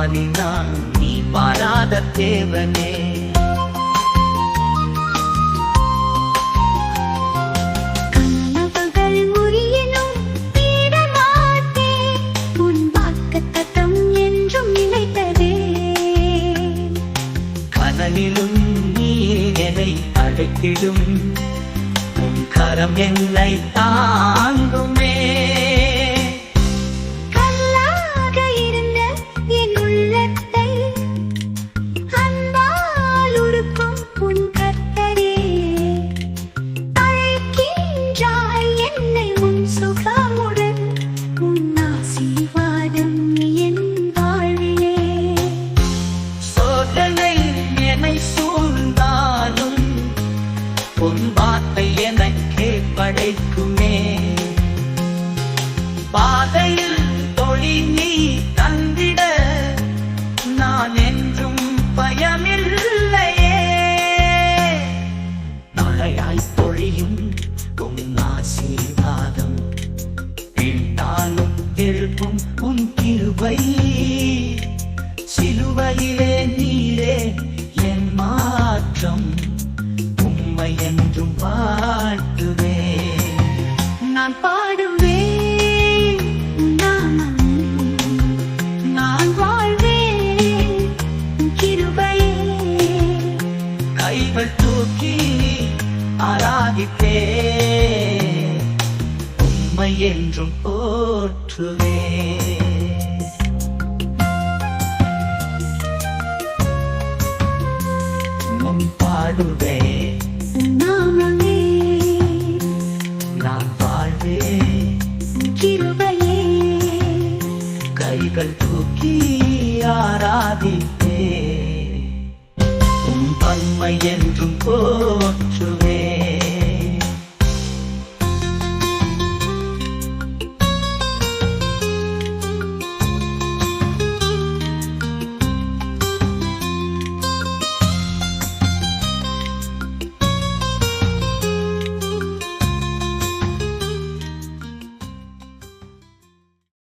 மாறினான் நீ மாறாத தேவனே. கனவுகள் முறியினும் தேட மாட்டேன், உன் வாக்குத்தத்தம் என்றும் நிலைத்ததே. கனவிலும் நீ என்னை அழைத்திடும், உன் கரம் என்னை தாங்குமே. கல்லாக இருந்த என் உள்ளத்தை அன்பால் உருக்கும் உன் கர்த்தரே, அழைக்கின்றாய் என்னை உன் சுகமுடன், உன் ஆசீர்வாதம் என் வாழ்விலே. சோதனை என்னை சூழ்ந்தாலும் உன் வார்த்தை எனக்கே படைக்குமே. பாதையில் தொழி நீ தந்திட நான் என்றும் பயமில்லையே. மழையாய் பொழியும் உன் ஆசீர்வாதம், வீழ்ந்தாலும் எழுப்பும் உன் கிருபை. சிலுவையிலே நீரே என் மாற்றம், உம்மை என்றும் வாழ்த்துவே. நான் பாடுவேன் நான் வாழ்வேன் கிருபையே. கைகள் தூக்கி ஆராதிப்பே, உம்மை என்றும் போற்றுவே. நான் பாடுவேன் நாமமே நான் வாழ்வேன் கிருபையே. கைகள் தூக்கி ஆராதிப்பே, உம் தன்மை என்றும் போற்றுவே.